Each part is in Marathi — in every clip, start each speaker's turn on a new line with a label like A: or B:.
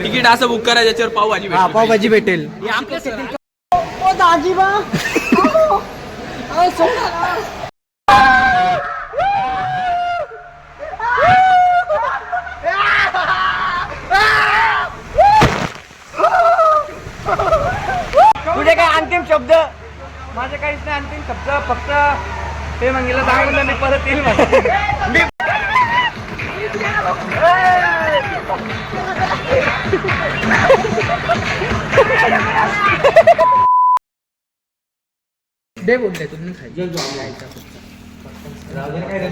A: तिकीट असं बुक करा ज्याच्यावर पावभाजी भेटेल.
B: पावभाजी भेटेल.
C: तुझे काय अंतिम शब्द? माझे काहीच नाही अंतिम शब्द, फक्त ते मंगीला सांगितलं मी परत येईल.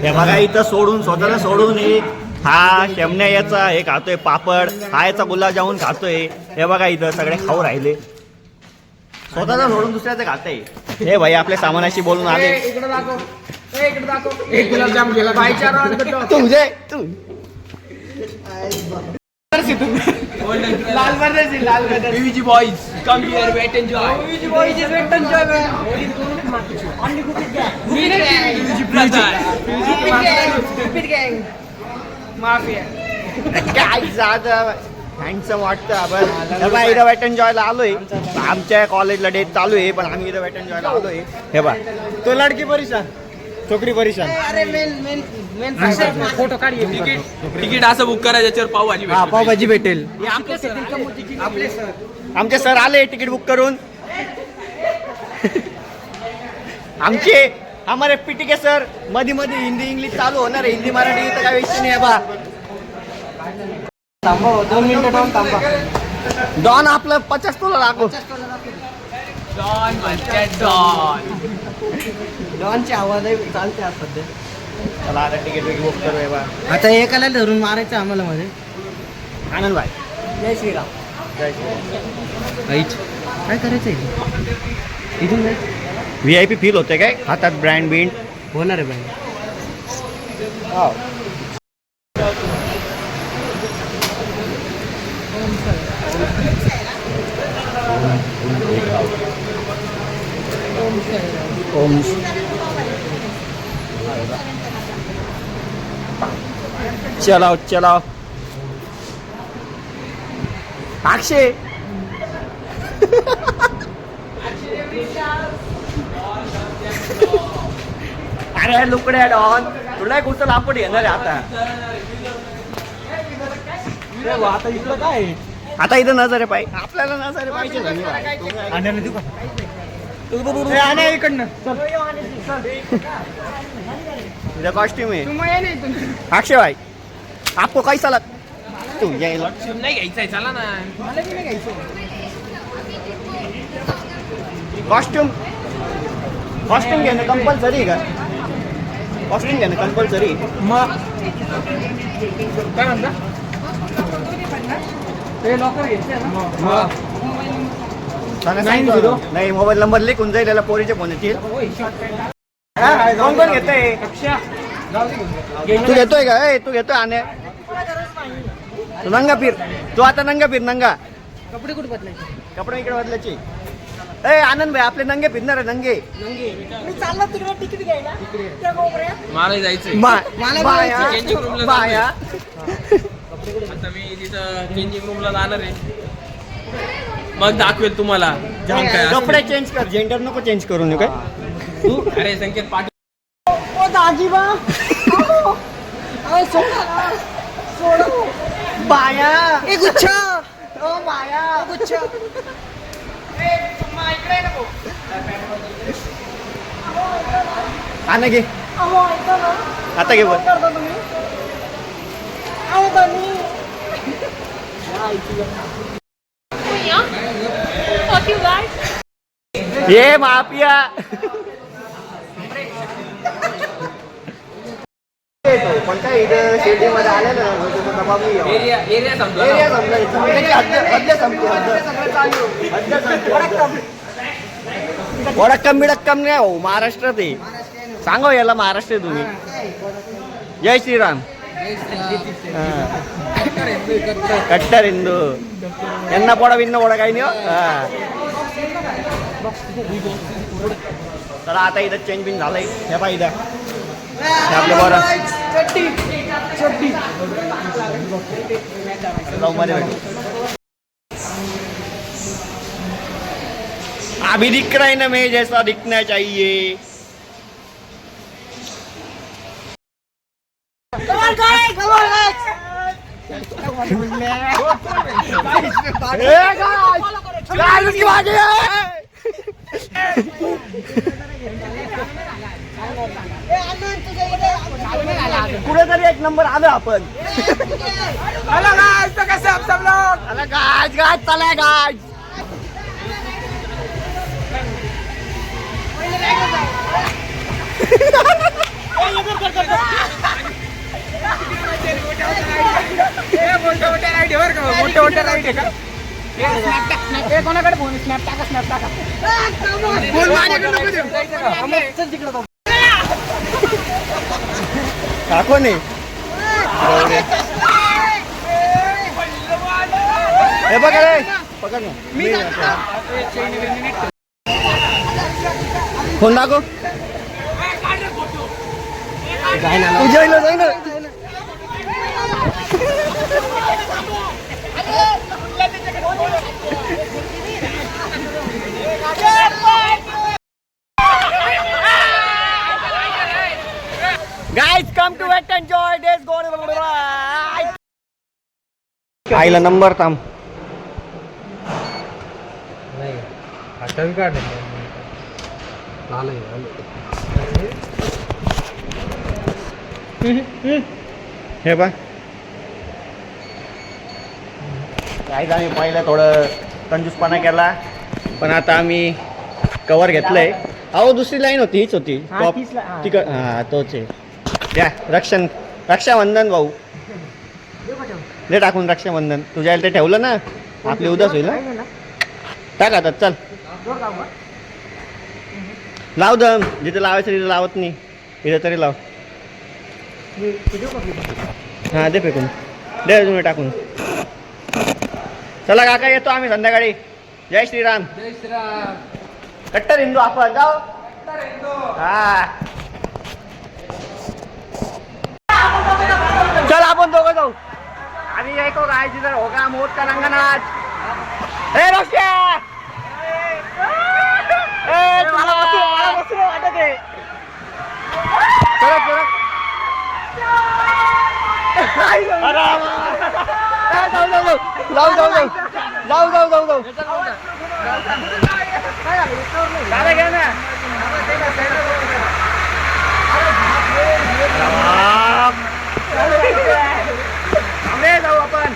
D: हे बघा इथं सोडून स्वतःला सोडून हा शेमण्या याचा हे खातोय पापड, हा याचा गुलाबजामुन खातोय. हे बघा इथं सगळे खाऊ राहिले, स्वतःला सोडून दुसऱ्याचं खातंय. हे भाई आपल्या सामानाशी बोलून आले.
C: इकडे दाखव, इकडे दाखव. एक गुलाबजाम गेला
D: तू
C: लाल बर्दर, लाल bother.
A: PVG boys, come here, wait and enjoy.
D: काय जात हँडसम वाटतं आपण. इथं वेट एन्जॉयला आलोय. आमच्या कॉलेजला डेट चालू आहे, पण आम्ही इथं वेट एन्जॉयला आलोय. हे बघ
B: तो लडकी परेशान, छोकरी परेशान.
C: फोटो काढ.
A: तिकीट असं बुक करा ज्याच्यावर पावभाजी भेटेल.
B: पावभाजी भेटेल.
D: आमचे सर आले तिकीट बुक करून. आमचे हमारे पीटी के सर मध्ये मध्ये हिंदी इंग्लिश चालू होणार आहे. हिंदी मराठी तर काय विषय नाही आहे बा.
C: थांबा 2 मिनिटं थांब, थांबा.
D: डॉन आपलं 50 तोला लागो.
A: डॉन म्हणते डॉन.
C: डॉनची आवाज आहे, चालते आज सध्या.
D: चला आता तिकीट बुक करूया बा.
B: आता एकाला धरून मारायचं आम्हाला मध्ये.
D: आनंद भाई
C: जय श्रीराम.
D: जय श्री.
B: काय करायचंय इथून जायचं.
D: VIP फील होते काय हातात ब्रँड बिंड
B: होणार आहे बाई.
D: ओम चलाओ चलाओ. अक्षय अरे लुकड्या डॉन तुला एक उचल आपण येणार आहे आता.
B: आता इकडं काय
D: आता इथं नजर पाहिजे आपल्याला, नजर पाहिजे.
B: आणण्याला देऊ का.
C: इकडनं
D: इधर कॉस्ट्यूम है. अक्षय भाई आपको कैसा लग. तू यायला
A: नाही घ्यायचंय, चला ना.
D: कॉस्ट्यूम कॉस्ट्यूम घेणं कंपल्सरी का. कॉस्ट्यूम घेणं कंपल्सरी.
C: मग काय म्हणता ते लॉकर घ्यायचे ना.
D: नाही मोबाईल नंबर लिखून जाईल त्याला पोरीचे फोन येतील. कोण कोण घेतोय. तू घेतोय का. ए तू घेतोय. आणे तू नंगा फिर. तू आता नंगा फिर. नंगा
C: कपडे कुठे बदलायचे.
D: कपडे इकडे बदलायचे. ए आनंद भाई आपले नंगे फिरणार आहे. नंगे
C: मी चाललो तिकडे तिकीट घ्यायला.
A: मला जायचंय.
D: बाया
A: चेंजिंग रूमला
D: बाया.
A: आता मी तिथं चेंजिंग रूमला जाणार आहे, मग दाखवेल तुम्हाला जाम काय असेल.
D: कपडे चेंज कर. जेंडर नको चेंज करू नये काय.
A: अरे संकेत पाटील.
D: बाया आण घे आता घे. ये माफिया. पण काय इथं शिर्डीमध्ये आलेलं
A: एरिया समजा.
D: वडक्कम बिडक्कम नाही हो महाराष्ट्रात आहे. सांगा याला महाराष्ट्र तुम्ही. जय श्रीराम. कट्टर हिंदू यांना पोडा बिन्न पोडा काही नाही. चला आता इथं चेंज बिन झालंय. हे पाय इथं आपले बरं जाऊ मध्ये भेटू. अभी दिख रहा है ना मैं जैसा दिखना चाहिए. कुठेतरी एक नंबर आलो आपण. गाज गाज चला गाज.
C: मोठे राईट आहे का कोणाकडे फोन स्नॅप टाका स्नॅप टाका
D: काको नाही हे बघा रे पकड ना फोन दाखव जाय ना Guys, come to it and enjoy this goal. आईला नंबर थांब. हे बा गाईज आम्ही पहिलं थोडं कंजूसपणा केला पण आता आम्ही कवर घेतलंय. अहो दुसरी लाईन होती हीच होती तिकड हा तोच आहे. द्या रक्षाबंधन भाऊ दे टाकून रक्षाबंधन तुझ्या ते ठेवलं ना आपली उदास होईल ना. टाक आता चल लाव दम जिथे लावायचं तिथे लावत नाही इथे तरी लाव. हा दे फेकून दे तुम्ही टाकून. चला काका येतो आम्ही संध्याकाळी. जय श्रीराम.
C: जय श्रीराम.
D: कट्टर हिंदू आपण जाऊ. हा चल आपण दोघं जाऊ. आणि ऐको काय जिधर होगा मोठ का रंगनाच. हे रक्षा मला बसून वाटत आहे. चला जाऊ गाड्या घ्या ना. जाऊ आपण.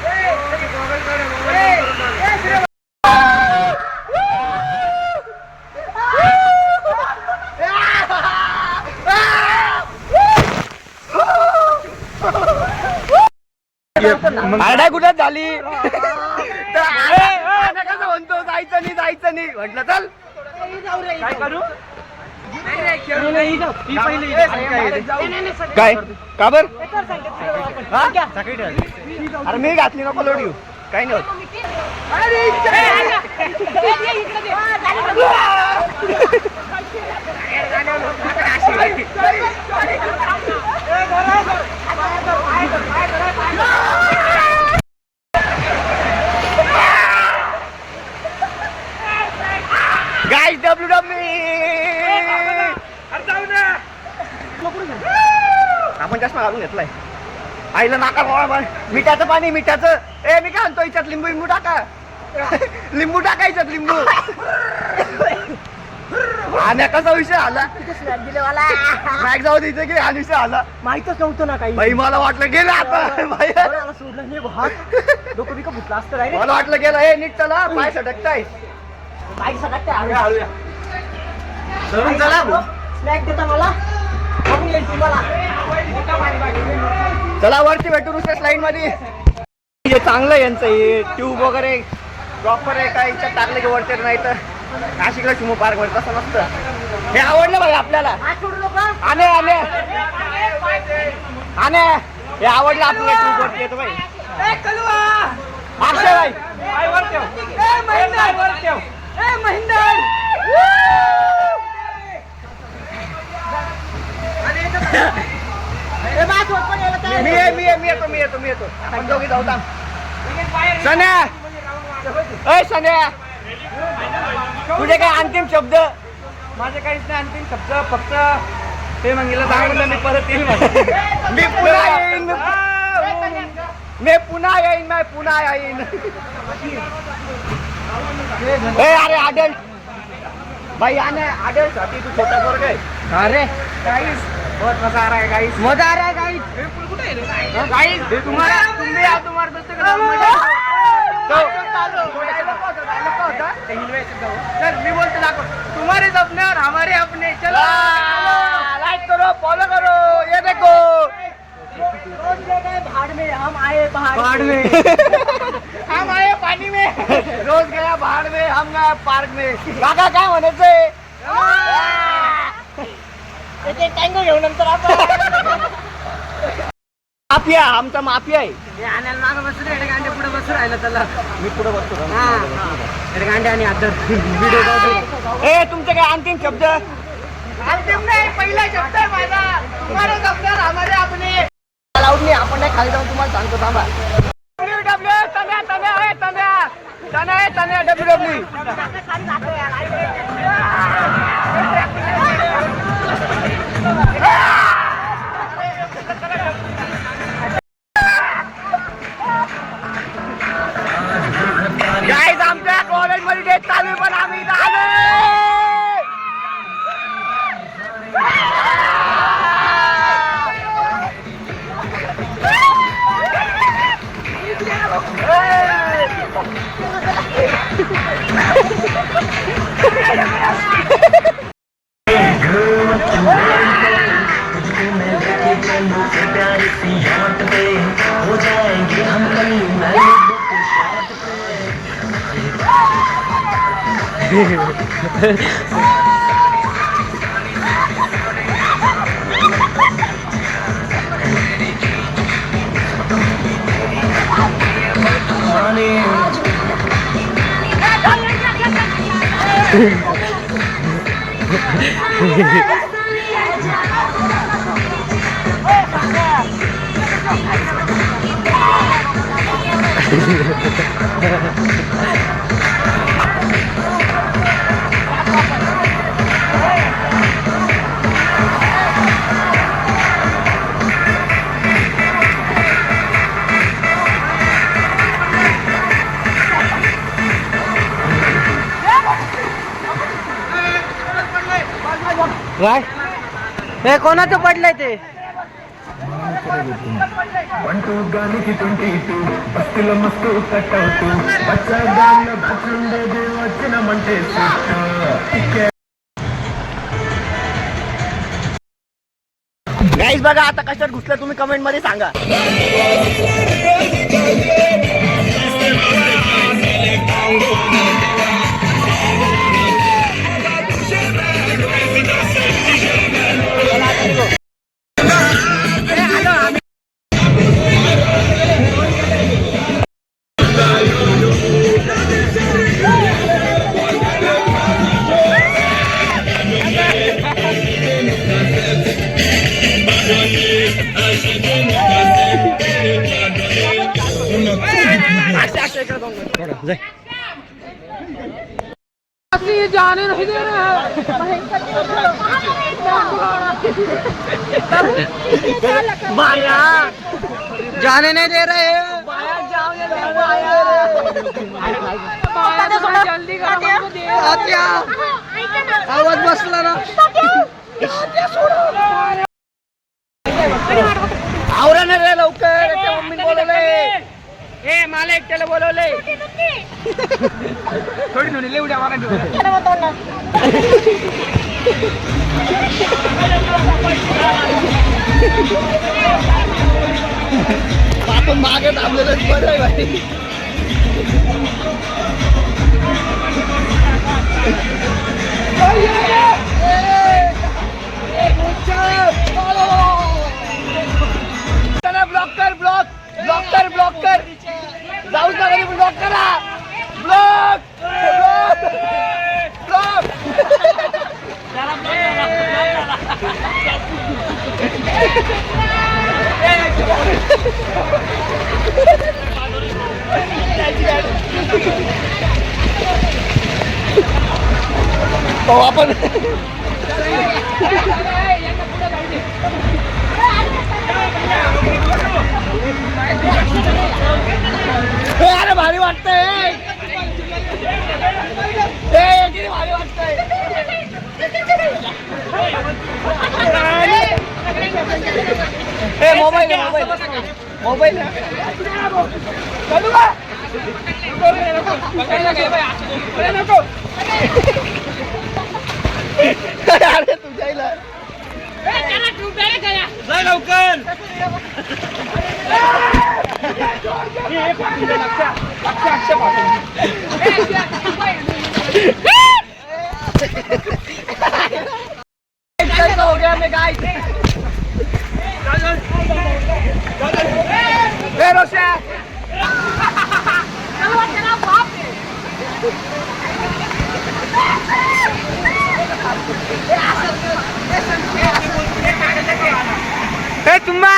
D: आरडा कुठं झाली कसं म्हणतो जायचं नाही म्हटलं चल काय करू. काय का बर अरे मी घातली नको लोड घेऊ काही नाही होत. गाइस आपण चष्मा घालून घेतलाय. आईला नाका गोळा मिठाचं पाणी मिठाचं. ए मी काय म्हणतो याच्यात लिंबू टाका. लिंबू टाकायच्यात लिंबू. आणि कसा विषय आला बॅग जाऊ द्यायचं की हा विषय आला
B: माहितच नव्हतं ना काही.
D: भाई मला वाटलं गेलं आता
B: सोडलं डोकं बिकं फुटलं असतं रे.
D: मला वाटलं गेलं. हे नीट चला पाय सटकताय.
B: बाईक सगळ्यात हळूया
D: धरून चला
B: स्नॅक देता मला.
D: चला वरती भेटू दुसऱ्या स्लाईड मध्ये. हे चांगलं यांचं हे ट्यूब वगैरे प्रॉपर आहे काय याच्यात टाकलं की वरती नाही तर नाशिकला शिमो पार्क मध्ये तसं नसतं. हे आवडलं भाई आपल्याला. आणे हे आवडलं आपल्याला ट्यूब वरती येतो भाई. अक्षय भाई मी येतो आपण दोघी जाऊ. सन्या सन्या
C: तुझे काय अंतिम शब्द? माझे काहीच नाही अंतिम शब्द, फक्त ते मंगीला सांगितलं मी परत येईल म्हणून. मी पुन्हा येईन, मी पुन्हा येईन, मी पुन्हा येईन. अरे आडल भाई आने आडल साठी तू छोटा पोरग आहे. अरे गाइस बहुत मजा आ रहा है गाइस, मजा आ रहा है गाइस. कुठे आहे रे गाइस? तुम्हाला तुम्ही आओ तुम्हारे दोस्तों के साथ मजा सर मी बोलते दाखव. तुम्हारे सपने और हमारे अपने. चलो लाइक करो, फॉलो करो. ये देखो
B: रोज ले गए भाड़ में, हम आए
C: पहाड़ में. हम आए पानी में. रोज गया पहाड़ में, हम गया पार्क में. काका काय म्हणायचंय? टँगो घेऊन नंतर आपण माफिया, आमचा माफिया आहे. आणायला मागं बसून रेडे गांडे पुढे बसून राहिलं त्याला. मी पुढे बसतो रेडे गांडे आणि आता व्हिडिओ. ए तुमचे काय अंतिम शब्द? अंतिम नाही, पहिला शब्द आहे माझा. तुम्हाला जमणार आम्हाला आपले लावून नाही. आपण नाही खाली जाऊन तुम्हाला सांगतो थांबा. गाईज आमच्या कॉलेजमध्ये डेट चालू आहे, पण आम्ही इथं
E: हो जाएंगे हम
C: हे कोणाचं पडलंय ते?
E: అంటూ గాలికి 22 బస్సుల మస్తు కట్టవుతూ పచ్చగాళ్ళ బస్సుండేది వచ్చినమంటే
C: गाईज बघा आता कशात घुसलं तुम्ही कमेंट मध्ये सांगा. जाने नहीं दे रहे हैं. माया जाने नहीं दे रहे हैं. जल्दी आवाज बसला ना. आवरा नाही रे लवकर. मम्मी बोलवले. ए मला एकट्याला बोलवले. थोडी नोंदी लय उड्या मारा. आपण मागे थांबलेलंच बरं आहे भाई. ब्लॉक कर, ब्लॉक ब्लॉक कर, ब्लॉक कर. जाऊच नका रे, ब्लॉक करा. Block block block. तो आपण अरे भारी वाटतंय किती भारी वाटतंय मोबाईल मोबाईल चालू का अरे तुझ्या लवकर हो गया मैं गाइस तुम्हा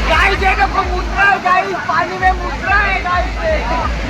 C: गाइस देखो मुद्रा है गाइस पानी में मुद्रा है गाइस